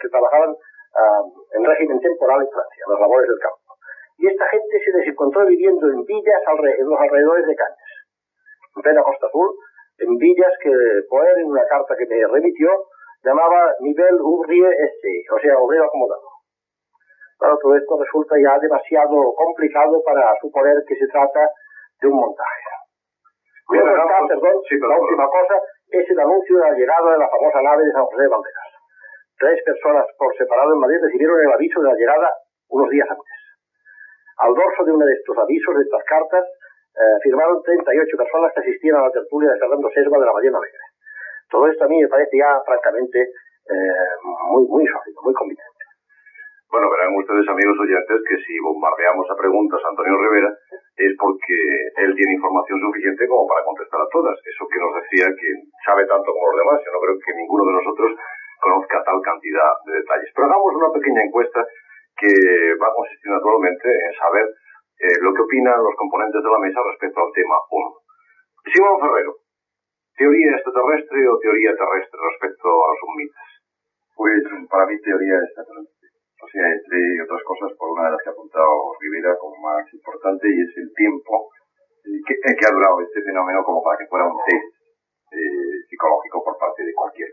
que trabajaban en régimen temporal en Francia, en las labores del campo. Y esta gente se les encontró viviendo en villas en los alrededores de Cañas, en plena Costa Azul, en villas que Poer, en una carta que me remitió, llamaba nivel ouvrier ese, o sea, obrero acomodado. Claro, todo esto resulta ya demasiado complicado para suponer que se trata de un montaje. La última cosa es el anuncio de la llegada de la famosa nave de San José de Valderas. 3 personas por separado en Madrid recibieron el aviso de la llegada unos días antes. Al dorso de uno de estos avisos, de estas cartas, firmaron 38 personas que asistían a la tertulia de Fernando Sesma de la Ballena Alegre. Todo esto a mí me parece ya, francamente, muy sólido, muy convincente. Bueno, verán ustedes, amigos oyentes, que si bombardeamos a preguntas a Antonio Rivera es porque él tiene información suficiente como para contestar a todas. Eso que nos decía que sabe tanto como los demás. Yo no creo que ninguno de nosotros conozca tal cantidad de detalles. Pero hagamos una pequeña encuesta que va a consistir naturalmente en saber lo que opinan los componentes de la mesa respecto al tema 1. Simón Ferrero, ¿teoría extraterrestre o teoría terrestre respecto a los UNMITAs? Pues para mí teoría extraterrestre. O sea, entre otras cosas, por una de las que ha apuntado Rivera como más importante, y es el tiempo que ha durado este fenómeno como para que fuera un test psicológico por parte de cualquier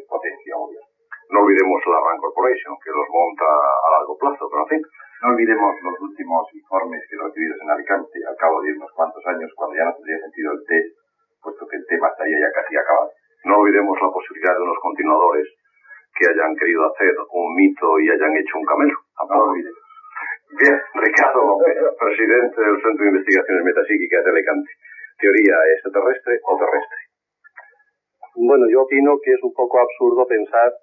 potencia obvia. No olvidemos la Rand Corporation, que los monta a largo plazo, pero en fin. No olvidemos los últimos informes que recibidos en Alicante al cabo de unos cuantos años, cuando ya no tendría sentido el test, puesto que el tema estaría ya casi acabado. No olvidemos la posibilidad de unos continuadores que hayan querido hacer un mito y hayan hecho un camelo. Bien, Ricardo López, presidente del Centro de Investigaciones Metapsíquicas de Alicante. ¿Teoría extraterrestre o terrestre? Bueno, yo opino que es un poco absurdo pensar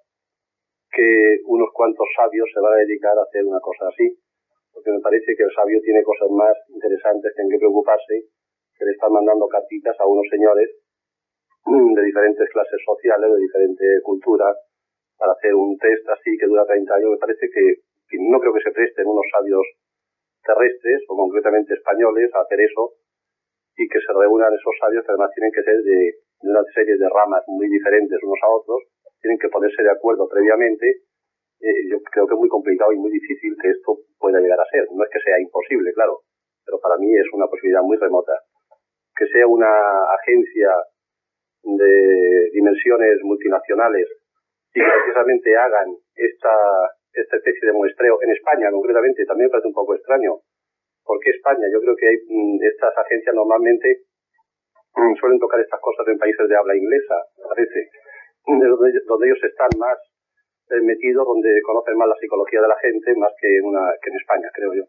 que unos cuantos sabios se van a dedicar a hacer una cosa así, porque me parece que el sabio tiene cosas más interesantes en que preocuparse, que le están mandando cartitas a unos señores de diferentes clases sociales, de diferente cultura, para hacer un test así que dura 30 años. Me parece que no creo que se presten unos sabios terrestres, o concretamente españoles, a hacer eso, y que se reúnan esos sabios, que además tienen que ser de una serie de ramas muy diferentes unos a otros, tienen que ponerse de acuerdo previamente. Yo creo que es muy complicado y muy difícil que esto pueda llegar a ser. No es que sea imposible, claro, pero para mí es una posibilidad muy remota. Que sea una agencia de dimensiones multinacionales y que precisamente hagan esta especie de muestreo en España concretamente, también me parece un poco extraño. ¿Por qué España? Yo creo que estas agencias normalmente suelen tocar estas cosas en países de habla inglesa, parece, donde ellos están más metidos, donde conocen más la psicología de la gente, más que en España, creo yo.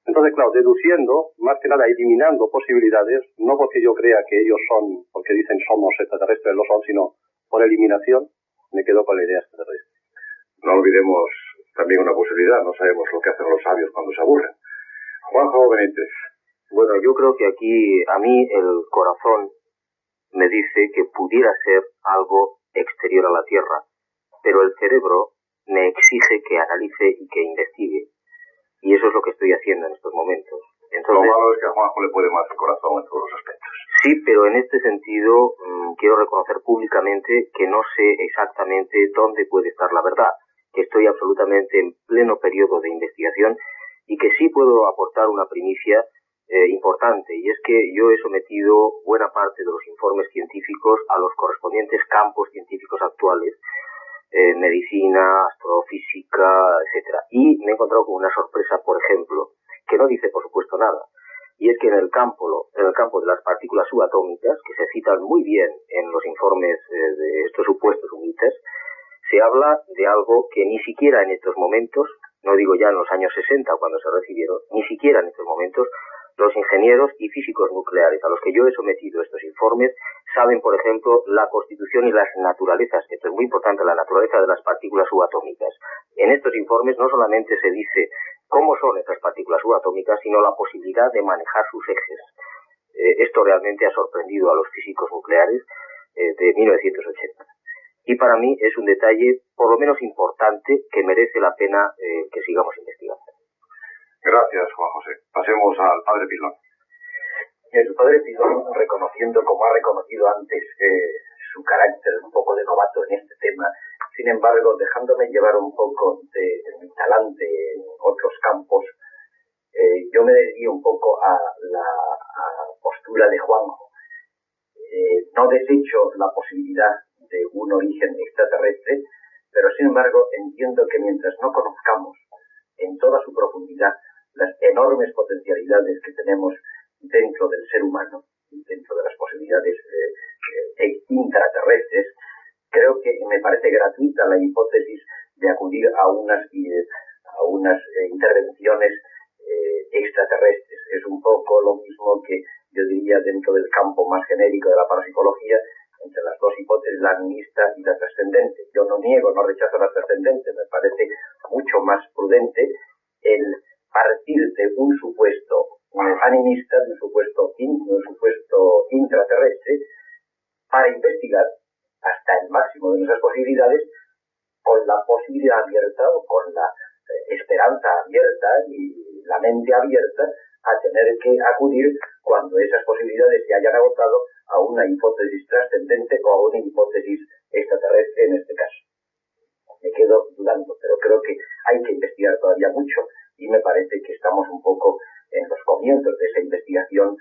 Entonces, claro, deduciendo, más que nada eliminando posibilidades, no porque yo crea que ellos son, porque dicen somos extraterrestres, lo son, sino por eliminación, me quedo con la idea extraterrestre. No olvidemos también una posibilidad, no sabemos lo que hacen los sabios cuando se aburren. Juanjo Benítez. Bueno, yo creo que aquí a mí el corazón me dice que pudiera ser algo exterior a la Tierra, pero el cerebro me exige que analice y que investigue. Y eso es lo que estoy haciendo en estos momentos. Entonces, lo malo es que a Juanjo le puede más el corazón en todos los aspectos. Sí, pero en este sentido quiero reconocer públicamente que no sé exactamente dónde puede estar la verdad, que estoy absolutamente en pleno periodo de investigación y que sí puedo aportar una primicia importante, y es que yo he sometido buena parte de los informes científicos a los correspondientes campos científicos actuales, medicina, astrofísica, etcétera. Y me he encontrado con una sorpresa, por ejemplo, que no dice por supuesto nada, y es que en el campo de las partículas subatómicas, que se citan muy bien en los informes de estos supuestos UNITES, se habla de algo que ni siquiera en estos momentos, no digo ya en los años 60 cuando se recibieron, ni siquiera en estos momentos los ingenieros y físicos nucleares a los que yo he sometido estos informes saben, por ejemplo, la constitución y las naturalezas, esto es muy importante, la naturaleza de las partículas subatómicas. En estos informes no solamente se dice cómo son estas partículas subatómicas, sino la posibilidad de manejar sus ejes. Esto realmente ha sorprendido a los físicos nucleares de 1980. Y para mí es un detalle, por lo menos importante, que merece la pena que sigamos investigando. Gracias, Juan José. Pasemos al padre Pilón. El padre Pilón, reconociendo, como ha reconocido antes, su carácter un poco de novato en este tema, sin embargo, dejándome llevar un poco de mi talante en otros campos, yo me dediqué un poco a la postura de Juanjo. No desecho la posibilidad de un origen extraterrestre, pero sin embargo entiendo que mientras no conozcamos en toda su profundidad las enormes potencialidades que tenemos dentro del ser humano, dentro de las posibilidades intraterrestres, creo que me parece gratuita la hipótesis de acudir a unas intervenciones extraterrestres. Es un poco lo mismo que yo diría dentro del campo más genérico de la parapsicología, entre las dos hipótesis, la animista y la trascendente. Yo no niego, no rechazo la trascendente, me parece mucho más prudente el partir de un supuesto animista, de un supuesto intraterrestre, para investigar hasta el máximo de nuestras posibilidades, con la posibilidad abierta o con la esperanza abierta y la mente abierta a tener que acudir, cuando esas posibilidades se hayan agotado, a una hipótesis trascendente o a una hipótesis extraterrestre en este caso. Me quedo dudando, pero creo que hay que investigar todavía mucho y me parece que estamos un poco en los comienzos de esa investigación,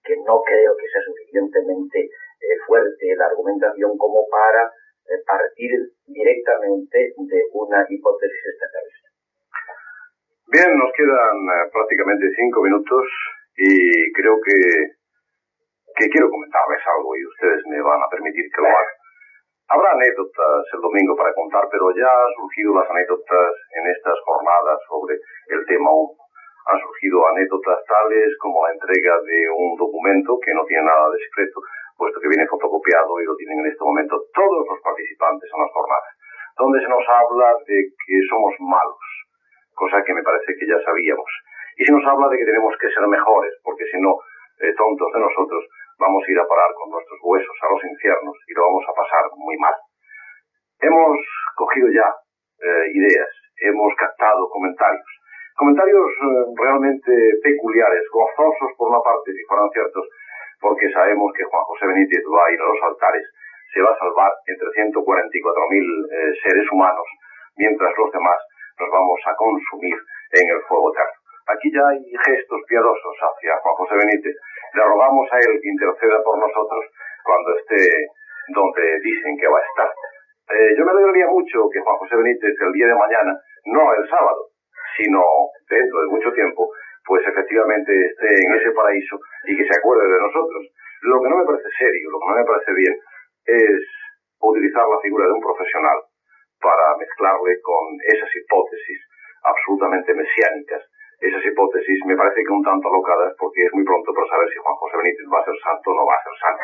que no creo que sea suficientemente fuerte la argumentación como para partir directamente de una hipótesis extraterrestre. Bien, nos quedan prácticamente 5 minutos y creo que quiero comentarles algo y ustedes me van a permitir que lo haga. Habrá anécdotas el domingo para contar, pero ya han surgido las anécdotas en estas jornadas sobre el tema UFO. Han surgido anécdotas tales como la entrega de un documento que no tiene nada de secreto, puesto que viene fotocopiado y lo tienen en este momento todos los participantes en las jornadas, donde se nos habla de que somos malos, cosa que me parece que ya sabíamos. Y se nos habla de que tenemos que ser mejores, porque si no, tontos de nosotros, vamos a ir a parar con nuestros huesos a los infiernos y lo vamos a pasar muy mal. Hemos cogido ya ideas, hemos captado comentarios realmente peculiares, gozosos por una parte, si fueran ciertos, porque sabemos que Juan José Benítez va a ir a los altares, se va a salvar entre 144.000 seres humanos, mientras los demás nos vamos a consumir en el fuego eterno. Aquí ya hay gestos piadosos hacia Juan José Benítez. Le rogamos a él que interceda por nosotros cuando esté donde dicen que va a estar. Yo me alegraría mucho que Juan José Benítez el día de mañana, no el sábado, sino dentro de mucho tiempo, pues efectivamente esté en ese paraíso y que se acuerde de nosotros. Lo que no me parece serio, lo que no me parece bien, es utilizar la figura de un profesional para mezclarle con esas hipótesis absolutamente mesiánicas. Esas hipótesis me parece que un tanto alocadas, porque es muy pronto para saber si Juan José Benítez va a ser santo o no va a ser santo.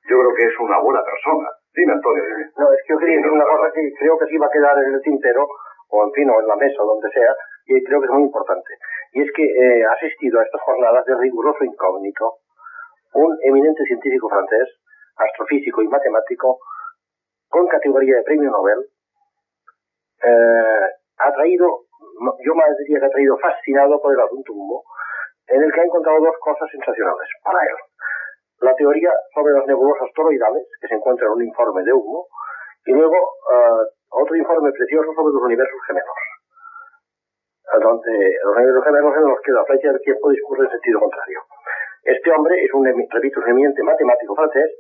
Yo creo que es una buena persona. Dime, Antonio, dime. No, es que yo quería decir una cosa que creo que sí va a quedar en el tintero, o en fin, o en la mesa, o donde sea, y creo que es muy importante. Y es que ha asistido a estas jornadas de riguroso incógnito un eminente científico francés, astrofísico y matemático, con categoría de premio Nobel. Ha traído, yo más diría que ha traído fascinado por el asunto humo, en el que ha encontrado dos cosas sensacionales para él. La teoría sobre las nebulosas toroidales, que se encuentra en un informe de humo, y luego otro informe precioso sobre los universos gemelos, donde los universos gemelos en los que la flecha del tiempo discurre en sentido contrario. Este hombre es repito, un eminente matemático francés,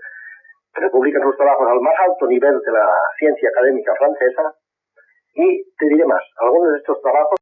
que publica sus trabajos al más alto nivel de la ciencia académica francesa, y te diré más, algunos de estos trabajos